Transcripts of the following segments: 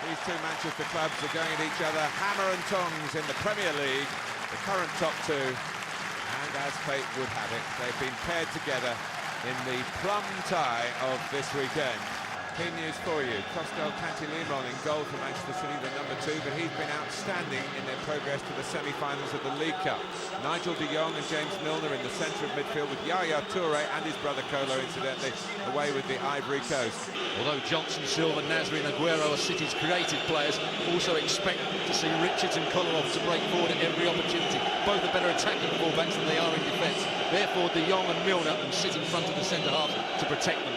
These two Manchester clubs are going at each other hammer and tongs in the Premier League, the current top two, and as fate would have it, they've been paired together in the plum tie of this weekend. Key news for you, Costel Cantilimon in goal for Manchester City, the number 2, but he's been outstanding in their progress to the semi-finals of the League Cup. Nigel de Jong and James Milner in the centre of midfield, with Yaya Toure and his brother Kolo, incidentally, away with the Ivory Coast. Although Johnson, Silva, Nasri and Aguero are City's creative players, also expect to see Richards and Kolarov to break forward at every opportunity. Both are better attacking fullbacks than they are in defence. Therefore, de Jong and Milner will sit in front of the centre half to protect them.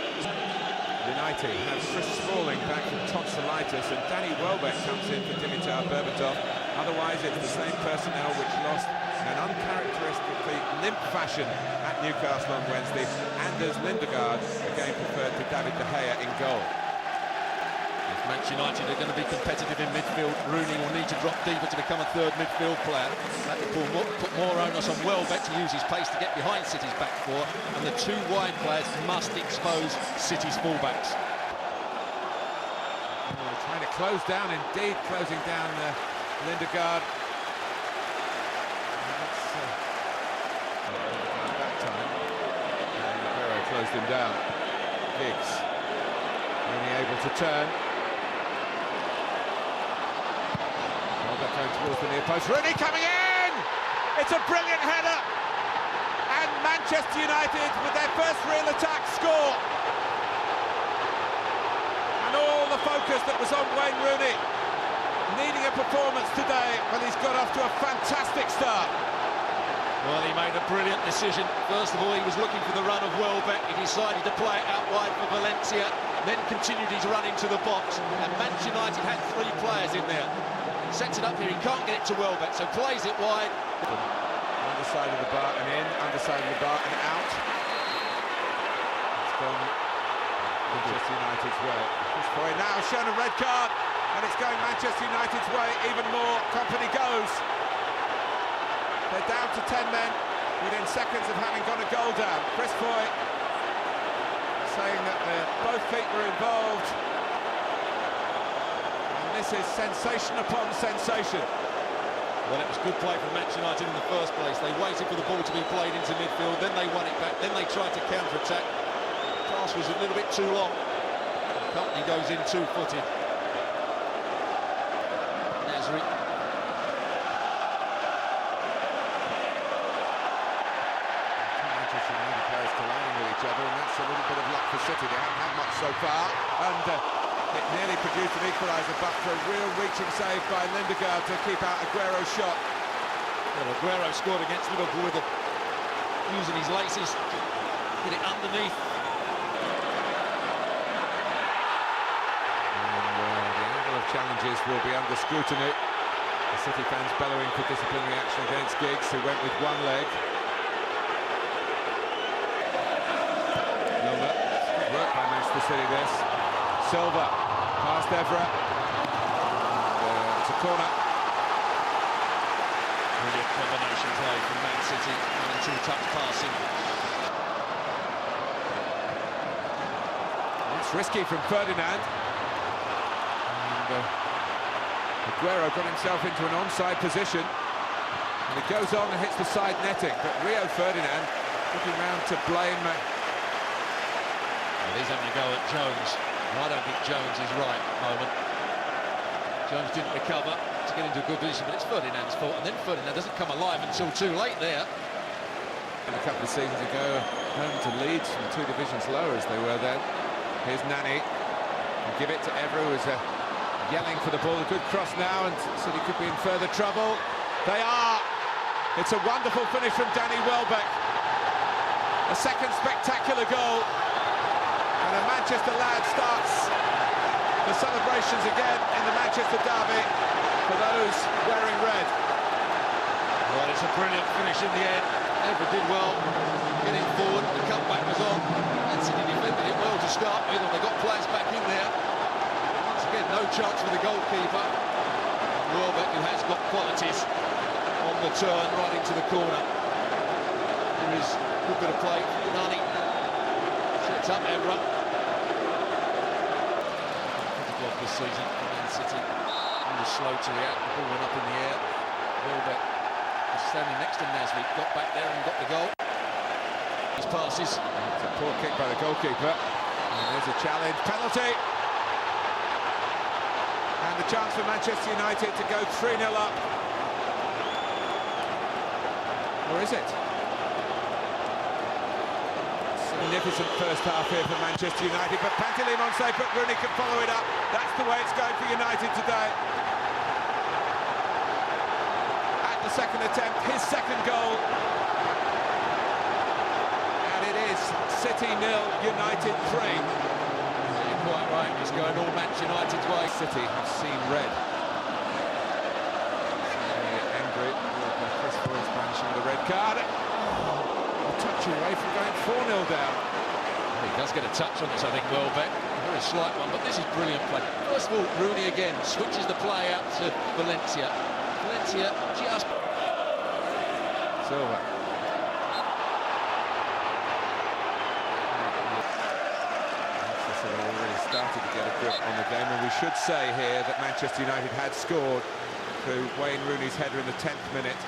United have Chris Smalling back from tonsillitis, and Danny Welbeck comes in for Dimitar Berbatov. Otherwise, it's the same personnel which lost in an uncharacteristically limp fashion at Newcastle on Wednesday. Anders Lindegaard again preferred to David De Gea in goal. If Manchester United are going to be competitive in midfield, Rooney will need to drop deeper to become a third midfield player. That will put more onus on Welbeck to use his pace to get behind City's back four, and the two wide players must expose City's fullbacks. Trying to close down, indeed closing down Lindegaard. That time, Aguero closed him down. Giggs only able to turn. Welbeck going towards the near post. Rooney coming in! It's a brilliant header! And Manchester United, with their first real attack, score! And all the focus that was on Wayne Rooney, needing a performance today, when he's got off to a fantastic start. Well, he made a brilliant decision. First of all, he was looking for the run of Welbeck. He decided to play it out wide for Valencia, then continued his run into the box. And Manchester United had 3 players in there. Sets it up here, he can't get it to Welbeck, so plays it wide. Underside of the bar and in, underside of the bar and out. It's gone Manchester United's way. Chris now shown a red card, and it's going Manchester United's way even more. Company goes. They're down to 10 men within seconds of having gone a goal down. Chris Foy saying that both feet were involved. And this is sensation upon sensation. Well, it was good play from Manchester United in the first place. They waited for the ball to be played into midfield, then they won it back, then they tried to counter-attack. The pass was a little bit too long. Company goes in two-footed. Nasri. Manchester United players colliding with each other, and that's a little bit of luck for City. They haven't had much so far, and it nearly produced an equaliser, but for a real reaching save by Lindegaard to keep out Aguero's shot. Well, Aguero scored against Liverpool with using his laces to get it underneath. And the angle of challenges will be under scrutiny. The City fans bellowing for disciplinary action against Giggs, who went with one leg. Milner, good work by Manchester City this. Silva, past Evra. It's a corner. Brilliant combination play from Man City, and two-touch passing. It's risky from Ferdinand. And Aguero got himself into an onside position. And he goes on and hits the side netting. But Rio Ferdinand looking round to blame. Well, he's having a go at Jones. I don't think Jones is right at the moment. Jones didn't recover to get into a good position, but it's Ferdinand's fault, and then Ferdinand doesn't come alive until too late there. And a couple of seasons ago, home to Leeds from 2 divisions lower as they were then. Here's Nani. Give it to Evra, who's yelling for the ball. A good cross now, and City could be in further trouble. They are. It's a wonderful finish from Danny Welbeck. A second spectacular goal. And a Manchester lad starts the celebrations again in the Manchester derby for those wearing red. Well, it's a brilliant finish in the end. Evra did well, getting forward, the comeback was on, and City defended it well to start with, and they got players back in there. Once again, no chance for the goalkeeper. Welbeck, who has got qualities, on the turn right into the corner. There is a good bit of play. Nani sets up Evra. This season for Man City. was slow to react. The ball went up in the air. Welbeck was standing next to Nasri, got back there and got the goal. His passes. It's a poor kick by the goalkeeper. And there's a challenge. Penalty. And the chance for Manchester United to go 3-0 up. Or is it? Magnificent first half here for Manchester United, but Pantilimon safe, but Rooney can follow it up. That's the way it's going for United today. At the second attempt, his second goal. And it is City 0, United 3. You're quite right, he's going all Manchester United's way. City have seen red. Angry with Chris Foyle's punishing the red card. A touch away from going 4-0 down. He does get a touch on this, I think, Welbeck. A very slight one, but this is brilliant play. First of all, Rooney again switches the play out to Valencia. Valencia just... Silva. Manchester have already started to get a grip on the game, and we should say here that Manchester United had scored through Wayne Rooney's header in the 10th minute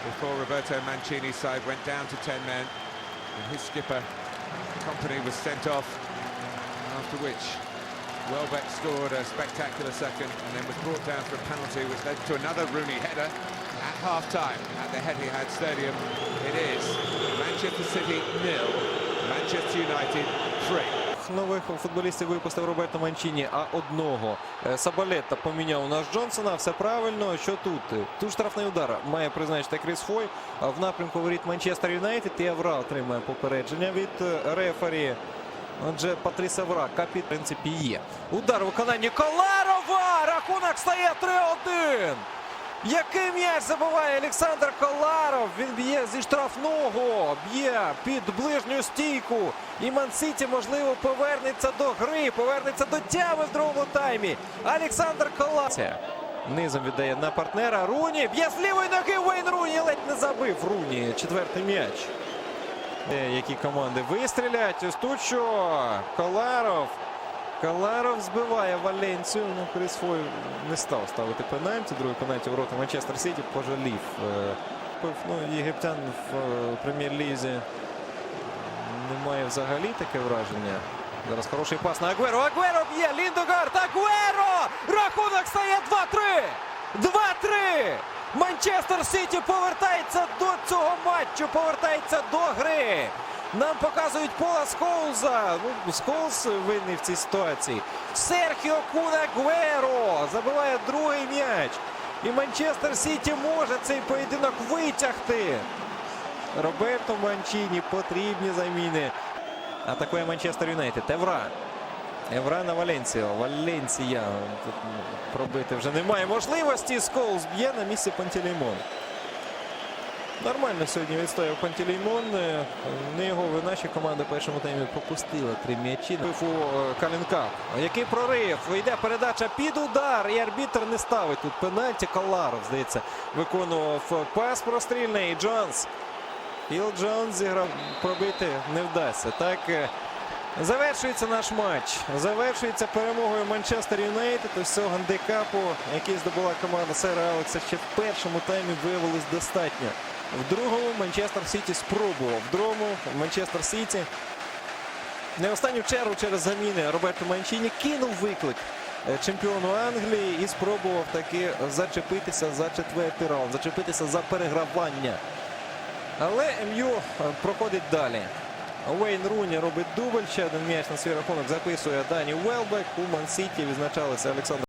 before Roberto Mancini's side went down to 10 men, and his skipper Company was sent off, after which Welbeck scored a spectacular second and then was brought down for a penalty, which led to another Rooney header at half-time at the Etihad Stadium. It is Manchester City 0, Manchester United 3. Нових футболістів випустив Роберто Манчіні, а одного Сабалетта поміняв наш Джонсона. Все правильно. Що тут? Тут штрафний удар має призначити Кріс Фой в напрямку воріт Манчестер Юнайтед. І Евра отримає попередження від рефері. Отже, Патріс Евра, капітан, в принципі, є. Удар у виконанні Коларова! Рахунок стає 3-1! Який м'яч забиває Олександр Коларов. Він б'є зі штрафного, б'є під ближню стійку. І Ман-Сіті, можливо, повернеться до гри, повернеться до тями в другому таймі. Олександр Коларов. Низом віддає на партнера. Руні б'є з лівої ноги. Вейн Руні ледь не забив. Руні, четвертий м'яч. Які команди вистрілять. Ось тут що? Коларов збиває Валенцію. Ну, Кріс Фой не став ставити пенальті. Другий пенальті в ворота Манчестер Сіті пожалів. Ну, єгиптян в прем'єр-лізі немає взагалі таке враження. Зараз хороший пас на Агуеро. Агуеро б'є! Ліндогард! Агуеро! Рахунок стає 2-3! 2-3! Манчестер Сіті повертається до цього матчу, повертається до гри. Нам показують Пола Сколза. Ну, Сколз винний в цій ситуації. Серхіо Кун Агуеро забиває другий м'яч. І Манчестер Сіті може цей поєдинок витягти. Роберто Манчіні, потрібні заміни. Атакує Манчестер Юнайтед. Евра на Валенсію. Валенсія. Тут пробити вже немає можливості. Сколз б'є на місці Пантелеймон. Нормально сьогодні відстояв Пантелеймон. Не його вина, що команда в першому таймі пропустила 3 м'ячі. У Калінка. Який прорив. Йде передача під удар. І арбітр не ставить тут пенальті. Коларов, здається, виконував пас прострільний. Джонс. Філ Джонс зіграв. Пробити не вдасться. Так, завершується наш матч. Завершується перемогою Манчестер Юнайтед. Ось цього гандикапу, який здобула команда сера Алекса, ще в першому таймі виявилось достатньо. В другому Манчестер Сіті спробував. В другому Манчестер Сіті не в останню чергу через заміни Роберто Манчіні кинув виклик чемпіону Англії і спробував таки зачепитися за четвертий раунд, зачепитися за перегравання. Але МЮ проходить далі. Вейн Руні робить дубль, ще один м'яч на свій рахунок записує Дані Велбек. У Ман-Сіті відзначалися Олександр